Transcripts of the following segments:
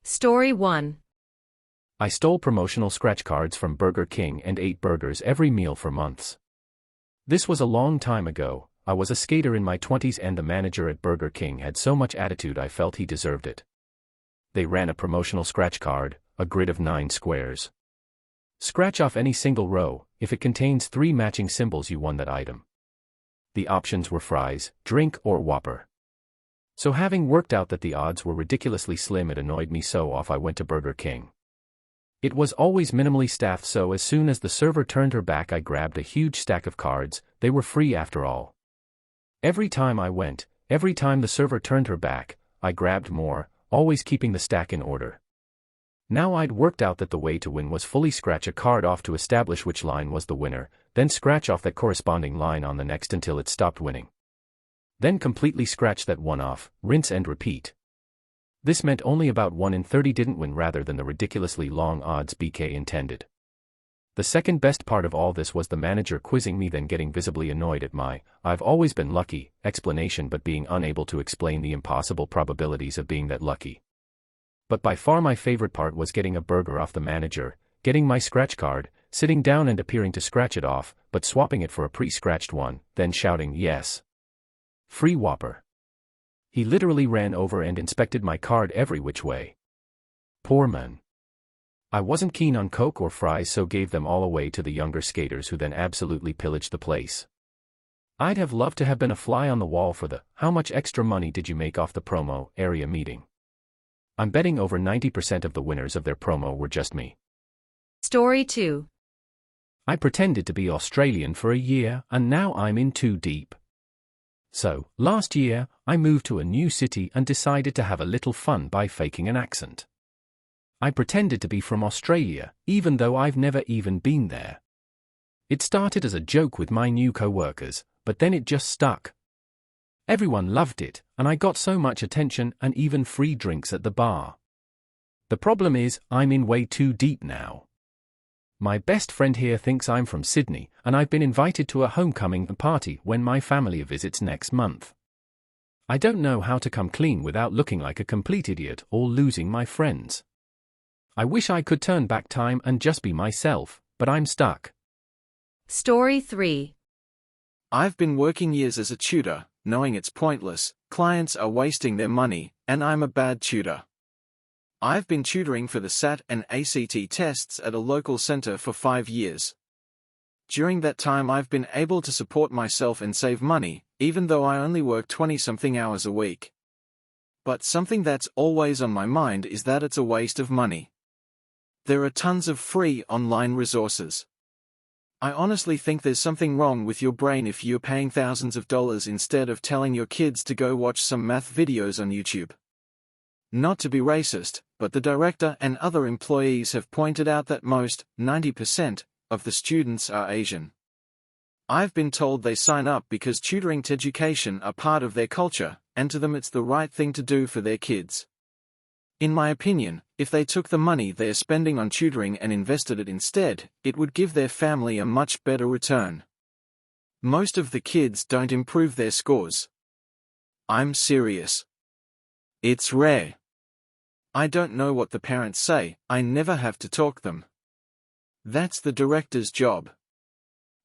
Story 1. I stole promotional scratch cards from Burger King and ate burgers every meal for months. This was a long time ago. I was a skater in my 20s and the manager at Burger King had so much attitude I felt he deserved it. They ran a promotional scratch card, a grid of 9 squares. Scratch off any single row. If it contains 3 matching symbols, you won that item. The options were fries, drink, or Whopper. So having worked out that the odds were ridiculously slim, it annoyed me so off I went to Burger King. It was always minimally staffed, so as soon as the server turned her back I grabbed a huge stack of cards. They were free after all. Every time I went, every time the server turned her back, I grabbed more, always keeping the stack in order. Now I'd worked out that the way to win was fully scratch a card off to establish which line was the winner, then scratch off that corresponding line on the next until it stopped winning. Then completely scratch that one off, rinse and repeat. This meant only about 1 in 30 didn't win rather than the ridiculously long odds BK intended. The second best part of all this was the manager quizzing me, then getting visibly annoyed at my "I've always been lucky" explanation, but being unable to explain the impossible probabilities of being that lucky. But by far my favorite part was getting a burger off the manager, getting my scratch card, sitting down and appearing to scratch it off, but swapping it for a pre-scratched one, then shouting, "Yes! Free Whopper!" He literally ran over and inspected my card every which way. Poor man. I wasn't keen on Coke or fries, so gave them all away to the younger skaters, who then absolutely pillaged the place. I'd have loved to have been a fly on the wall for the "how much extra money did you make off the promo" area meeting. I'm betting over 90% of the winners of their promo were just me. Story 2. I pretended to be Australian for a year, and now I'm in too deep. So, last year, I moved to a new city and decided to have a little fun by faking an accent. I pretended to be from Australia, even though I've never even been there. It started as a joke with my new co-workers, but then it just stuck. Everyone loved it, and I got so much attention and even free drinks at the bar. The problem is, I'm in way too deep now. My best friend here thinks I'm from Sydney, and I've been invited to a homecoming party when my family visits next month. I don't know how to come clean without looking like a complete idiot or losing my friends. I wish I could turn back time and just be myself, but I'm stuck. Story 3. I've been working years as a tutor, knowing it's pointless, clients are wasting their money, and I'm a bad tutor. I've been tutoring for the SAT and ACT tests at a local center for 5 years. During that time I've been able to support myself and save money, even though I only work 20-something hours a week. But something that's always on my mind is that it's a waste of money. There are tons of free online resources. I honestly think there's something wrong with your brain if you're paying thousands of dollars instead of telling your kids to go watch some math videos on YouTube. Not to be racist, but the director and other employees have pointed out that most, 90%, of the students are Asian. I've been told they sign up because tutoring to education are part of their culture, and to them it's the right thing to do for their kids. In my opinion, if they took the money they're spending on tutoring and invested it instead, it would give their family a much better return. Most of the kids don't improve their scores. I'm serious. It's rare. I don't know what the parents say, I never have to talk them. That's the director's job.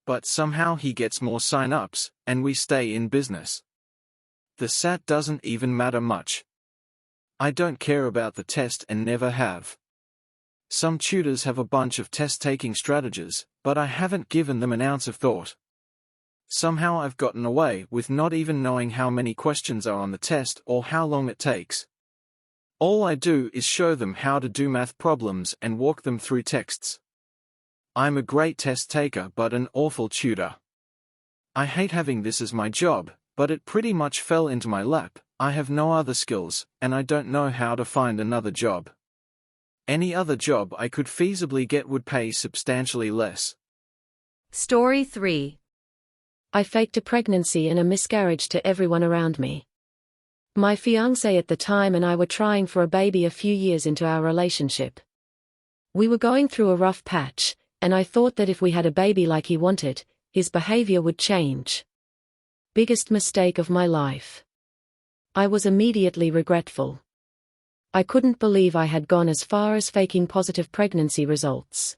But somehow he gets more sign-ups, and we stay in business. The SAT doesn't even matter much. I don't care about the test and never have. Some tutors have a bunch of test-taking strategies, but I haven't given them an ounce of thought. Somehow I've gotten away with not even knowing how many questions are on the test or how long it takes. All I do is show them how to do math problems and walk them through texts. I'm a great test taker but an awful tutor. I hate having this as my job, but it pretty much fell into my lap. I have no other skills, and I don't know how to find another job. Any other job I could feasibly get would pay substantially less. Story 3. I faked a pregnancy and a miscarriage to everyone around me. My fiancé at the time and I were trying for a baby a few years into our relationship. We were going through a rough patch, and I thought that if we had a baby like he wanted, his behavior would change. Biggest mistake of my life. I was immediately regretful. I couldn't believe I had gone as far as faking positive pregnancy results.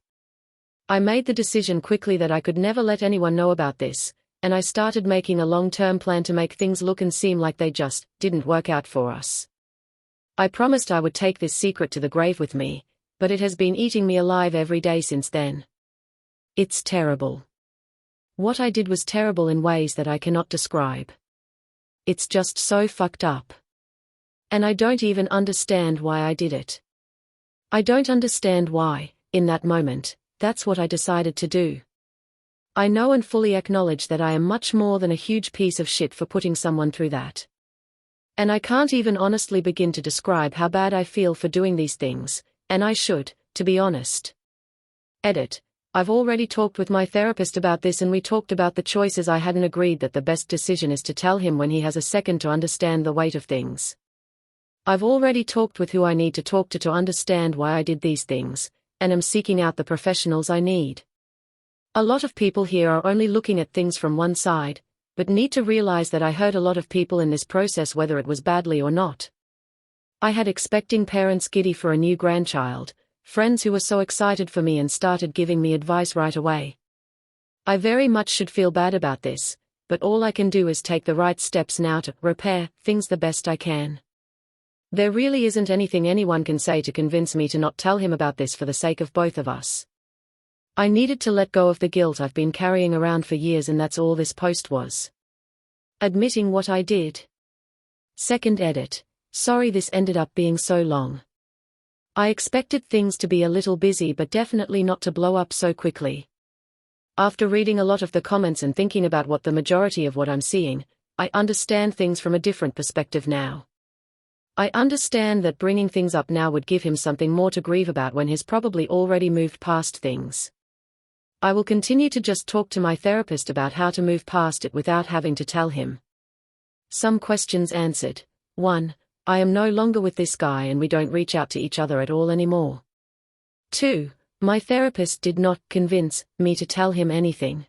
I made the decision quickly that I could never let anyone know about this, and I started making a long-term plan to make things look and seem like they just didn't work out for us. I promised I would take this secret to the grave with me, but it has been eating me alive every day since then. It's terrible. What I did was terrible in ways that I cannot describe. It's just so fucked up. And I don't even understand why I did it. I don't understand why, in that moment, that's what I decided to do. I know and fully acknowledge that I am much more than a huge piece of shit for putting someone through that. And I can't even honestly begin to describe how bad I feel for doing these things, and I should, to be honest. Edit. I've already talked with my therapist about this and we talked about the choices. I hadn't agreed that the best decision is to tell him when he has a second to understand the weight of things. I've already talked with who I need to talk to understand why I did these things, and am seeking out the professionals I need. A lot of people here are only looking at things from one side, but need to realize that I hurt a lot of people in this process, whether it was badly or not. I had expecting parents giddy for a new grandchild, friends who were so excited for me and started giving me advice right away. I very much should feel bad about this, but all I can do is take the right steps now to repair things the best I can. There really isn't anything anyone can say to convince me to not tell him about this for the sake of both of us. I needed to let go of the guilt I've been carrying around for years, and that's all this post was. Admitting what I did. Second edit. Sorry this ended up being so long. I expected things to be a little busy, but definitely not to blow up so quickly. After reading a lot of the comments and thinking about what the majority of what I'm seeing, I understand things from a different perspective now. I understand that bringing things up now would give him something more to grieve about when he's probably already moved past things. I will continue to just talk to my therapist about how to move past it without having to tell him. Some questions answered. 1. I am no longer with this guy and we don't reach out to each other at all anymore. 2. My therapist did not convince me to tell him anything.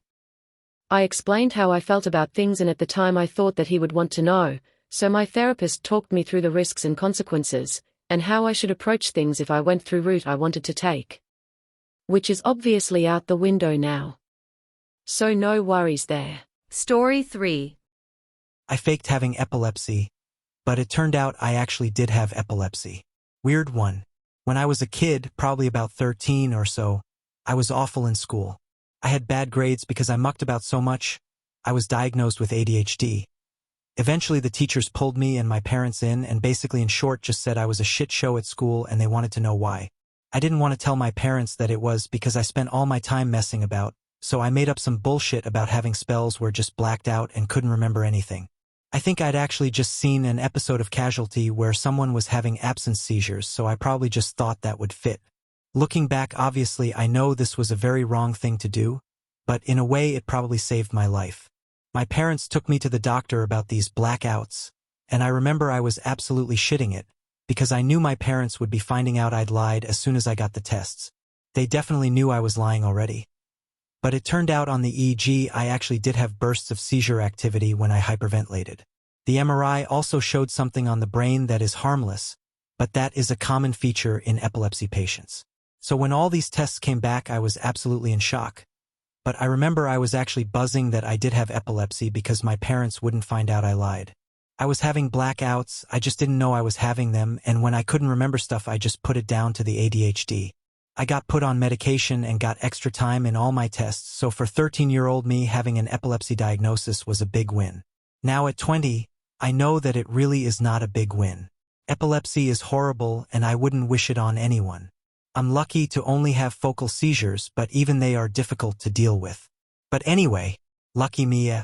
I explained how I felt about things, and at the time I thought that he would want to know, so my therapist talked me through the risks and consequences, and how I should approach things if I went through route I wanted to take. Which is obviously out the window now. So no worries there. Story 3. I faked having epilepsy, but it turned out I actually did have epilepsy. Weird one. When I was a kid, probably about 13 or so, I was awful in school. I had bad grades because I mucked about so much. I was diagnosed with ADHD. Eventually the teachers pulled me and my parents in and basically in short just said I was a shit show at school and they wanted to know why. I didn't want to tell my parents that it was because I spent all my time messing about, so I made up some bullshit about having spells where just blacked out and couldn't remember anything. I think I'd actually just seen an episode of Casualty where someone was having absence seizures, so I probably just thought that would fit. Looking back, obviously I know this was a very wrong thing to do, but in a way it probably saved my life. My parents took me to the doctor about these blackouts, and I remember I was absolutely shitting it, because I knew my parents would be finding out I'd lied as soon as I got the tests. They definitely knew I was lying already. But it turned out on the EEG I actually did have bursts of seizure activity when I hyperventilated. The MRI also showed something on the brain that is harmless, but that is a common feature in epilepsy patients. So when all these tests came back I was absolutely in shock. But I remember I was actually buzzing that I did have epilepsy because my parents wouldn't find out I lied. I was having blackouts, I just didn't know I was having them, and when I couldn't remember stuff I just put it down to the ADHD. I got put on medication and got extra time in all my tests, so for 13-year-old me having an epilepsy diagnosis was a big win. Now at 20, I know that it really is not a big win. Epilepsy is horrible and I wouldn't wish it on anyone. I'm lucky to only have focal seizures, but even they are difficult to deal with. But anyway, lucky me,